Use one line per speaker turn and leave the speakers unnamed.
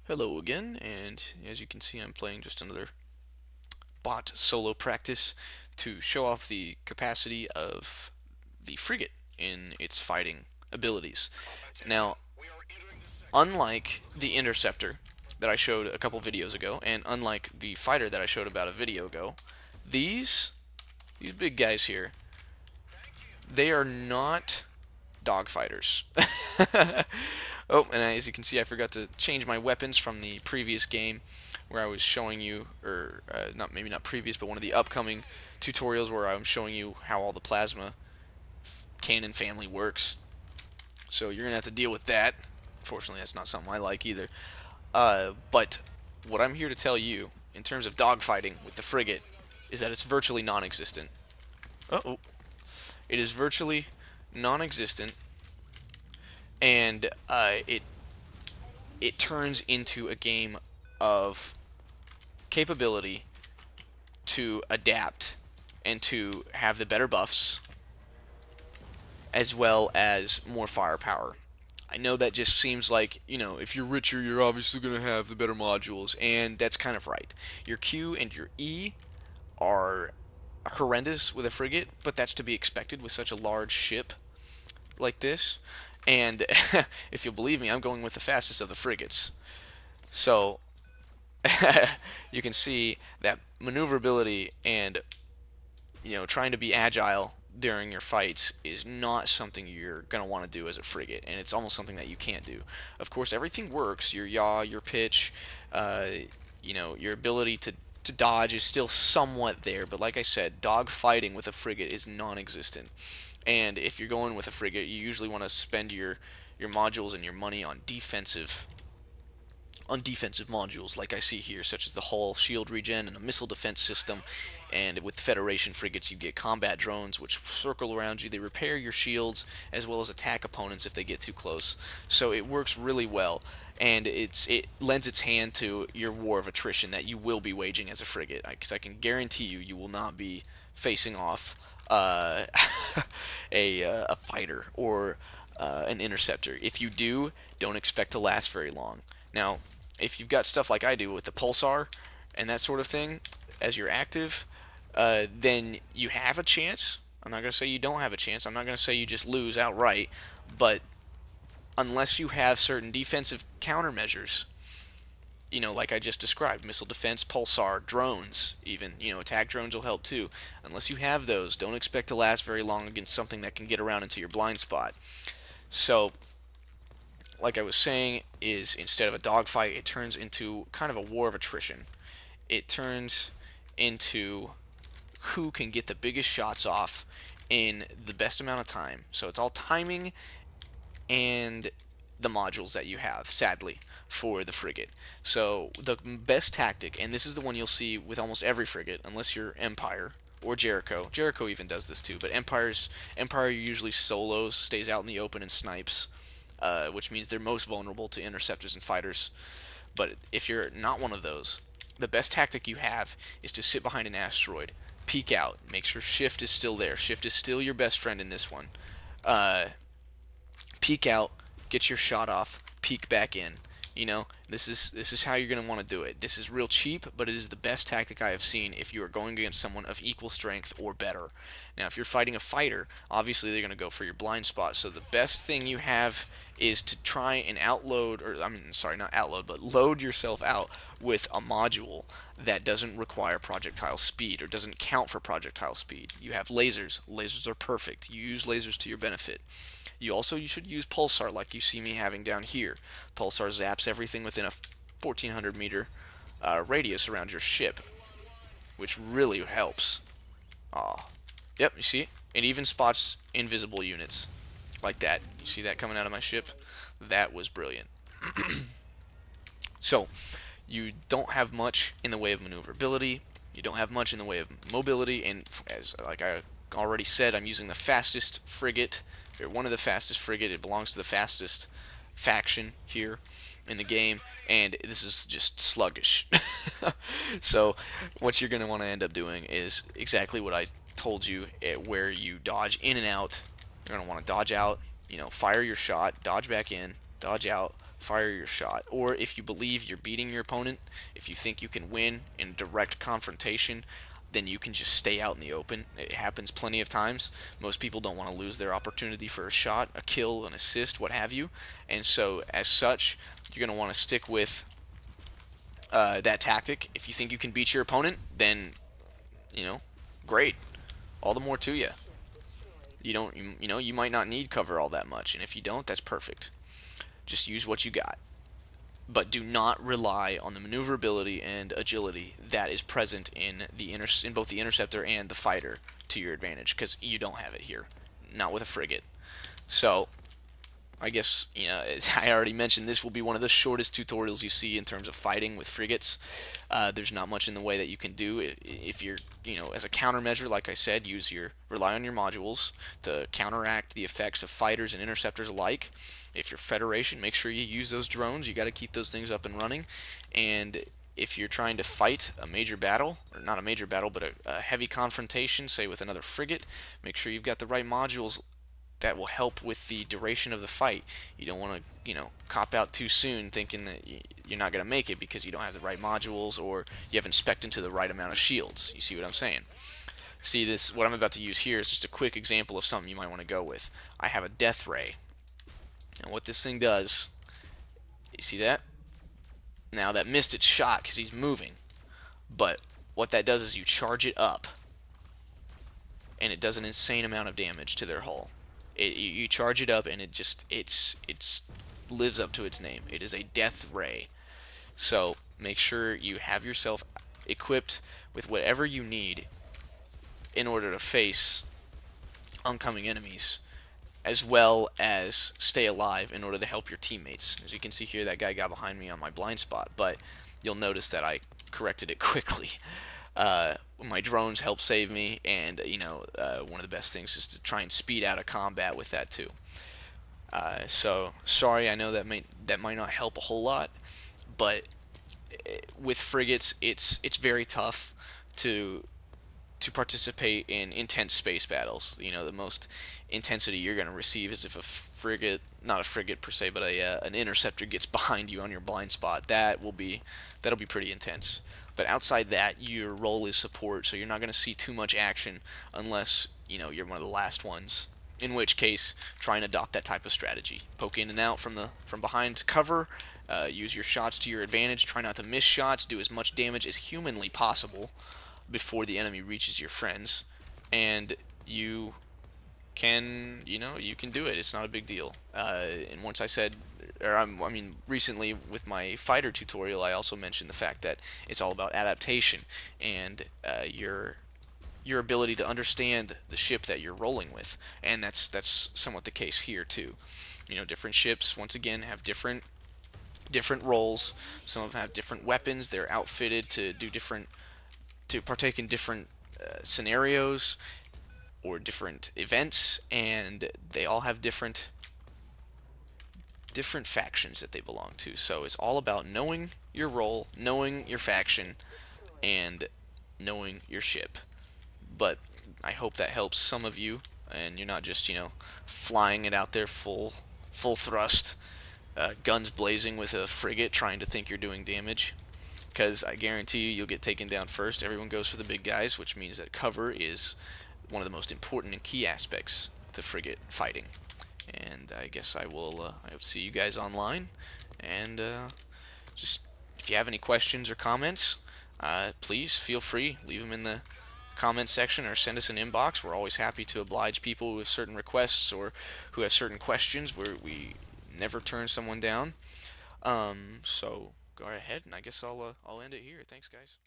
Hello again, and as you can see, I'm playing just another bot solo practice to show off the capacity of the frigate in its fighting abilities. Now, unlike the interceptor that I showed a couple videos ago, and unlike the fighter that I showed about a video ago, these big guys here, they are not dogfighters. Oh, and as you can see, I forgot to change my weapons from the previous game where I was showing you, or not maybe not previous, but one of the upcoming tutorials where I'm showing you how all the plasma cannon family works. So you're gonna have to deal with that. Fortunately, that's not something I like either. But what I'm here to tell you, in terms of dogfighting with the frigate, is that it's virtually non-existent. Uh-oh. It is virtually non-existent, and it turns into a game of capability to adapt and to have the better buffs as well as more firepower. I know that just seems like, if you're richer, you're obviously going to have the better modules, and that's kind of right. Your Q and your E are horrendous with a frigate, but that's to be expected with such a large ship like this. And if you'll believe me, I'm going with the fastest of the frigates. So you can see that maneuverability and trying to be agile during your fights is not something you're going to want to do as a frigate, and it's almost something that you can't do. Of course, everything works. Your yaw, your pitch, your ability to dodge is still somewhat there, but like I said, dog fighting with a frigate is non-existent. And if you're going with a frigate, you usually want to spend your modules and your money on defensive modules like I see here, such as the hull shield regen and a missile defense system. And with Federation frigates, you get combat drones which circle around you. They repair your shields as well as attack opponents if they get too close. So it works really well, and it lends its hand to your war of attrition that you will be waging as a frigate. Because I can guarantee you will not be facing off a fighter or an interceptor. If you do, don't expect to last very long. Now, if you've got stuff like I do with the pulsar and that sort of thing as your active, then you have a chance. I'm not going to say you don't have a chance. I'm not going to say you just lose outright. But unless you have certain defensive countermeasures, like I just described, missile defense, pulsar, drones, even, attack drones will help too. Unless you have those, don't expect to last very long against something that can get around into your blind spot. So, like I was saying, is instead of a dogfight, it turns into kind of a war of attrition. It turns into who can get the biggest shots off in the best amount of time. So it's all timing and the modules that you have, sadly, for the frigate. So the best tactic, and this is the one you'll see with almost every frigate, unless you're Empire or Jericho. Jericho even does this too, but Empire usually solos, stays out in the open and snipes, which means they're most vulnerable to interceptors and fighters. But if you're not one of those, the best tactic you have is to sit behind an asteroid, peek out, make sure shift is still there. Shift is still your best friend in this one. Peek out, get your shot off, peek back in. This is how you're going to want to do it. This is real cheap, but it is the best tactic I have seen if you are going against someone of equal strength or better. Now, if you're fighting a fighter, obviously they're going to go for your blind spot. So the best thing you have is to try and load yourself out with a module that doesn't require projectile speed or doesn't count for projectile speed. You have lasers. Lasers are perfect. You use lasers to your benefit. You should use pulsar like you see me having down here. Pulsar zaps everything within a 1400 meter radius around your ship, which really helps. Aw. Yep, you see? It even spots invisible units like that. You see that coming out of my ship? That was brilliant. So, you don't have much in the way of maneuverability. You don't have much in the way of mobility, and as like I already said, I'm using the fastest frigate, or one of the fastest frigate. It belongs to the fastest faction here in the game, and this is just sluggish. So what you're going to want to end up doing is exactly what I told you, where you dodge in and out. You're going to want to dodge out, fire your shot, dodge back in, dodge out, fire your shot. Or if you believe you're beating your opponent, if you think you can win in direct confrontation, then you can just stay out in the open. It happens plenty of times. Most people don't want to lose their opportunity for a shot, a kill, an assist, what have you. And so, as such, you're going to want to stick with that tactic. If you think you can beat your opponent, then, you know, great. All the more to you. You might not need cover all that much, and if you don't, that's perfect. Just use what you got. But do not rely on the maneuverability and agility that is present in both the interceptor and the fighter to your advantage, because you don't have it here, not with a frigate. So I guess, I already mentioned this will be one of the shortest tutorials you see in terms of fighting with frigates. There's not much in the way that you can do. If you're, as a countermeasure, like I said, rely on your modules to counteract the effects of fighters and interceptors alike. If you're Federation, make sure you use those drones. You got to keep those things up and running. And if you're trying to fight a major battle, or not a major battle, but a heavy confrontation, say with another frigate, make sure you've got the right modules that will help with the duration of the fight. You don't want to, cop out too soon thinking that you're not going to make it because you don't have the right modules or you haven't spec'd into the right amount of shields. You see what I'm saying? See, what I'm about to use here is just a quick example of something you might want to go with. I have a death ray. And what this thing does, you see that? Now that missed its shot because he's moving. But what that does is you charge it up and it does an insane amount of damage to their hull. You charge it up and it lives up to its name. It is a death ray. So make sure you have yourself equipped with whatever you need in order to face oncoming enemies, as well as stay alive in order to help your teammates. As you can see here, that guy got behind me on my blind spot, but you'll notice that I corrected it quickly. My drones help save me, and one of the best things is to try and speed out a combat with that too. So sorry, I know that might not help a whole lot, but with frigates, it's very tough to participate in intense space battles. The most intensity you're going to receive is if a frigate, not a frigate per se, but an interceptor gets behind you on your blind spot. That'll be pretty intense. But outside that, your role is support, so you're not going to see too much action unless you're one of the last ones. In which case, try and adopt that type of strategy. Poke in and out from behind to cover. Use your shots to your advantage. Try not to miss shots. Do as much damage as humanly possible before the enemy reaches your friends, and you can do it. It's not a big deal. And once I said, recently with my fighter tutorial, I also mentioned the fact that it's all about adaptation and your ability to understand the ship that you're rolling with, and that's somewhat the case here too. Different ships once again have different roles. Some of them have different weapons. They're outfitted to partake in different scenarios or different events, and they all have different factions that they belong to. So it's all about knowing your role, knowing your faction, and knowing your ship. But I hope that helps some of you, and you're not just flying it out there full thrust, guns blazing with a frigate trying to think you're doing damage. Because I guarantee you'll get taken down first. Everyone goes for the big guys, which means that cover is one of the most important and key aspects to frigate fighting. And I guess I will see you guys online. And just if you have any questions or comments, please feel free. Leave them in the comment section or send us an inbox. We're always happy to oblige people with certain requests or who have certain questions. We never turn someone down. So go ahead, and I guess I'll end it here. Thanks, guys.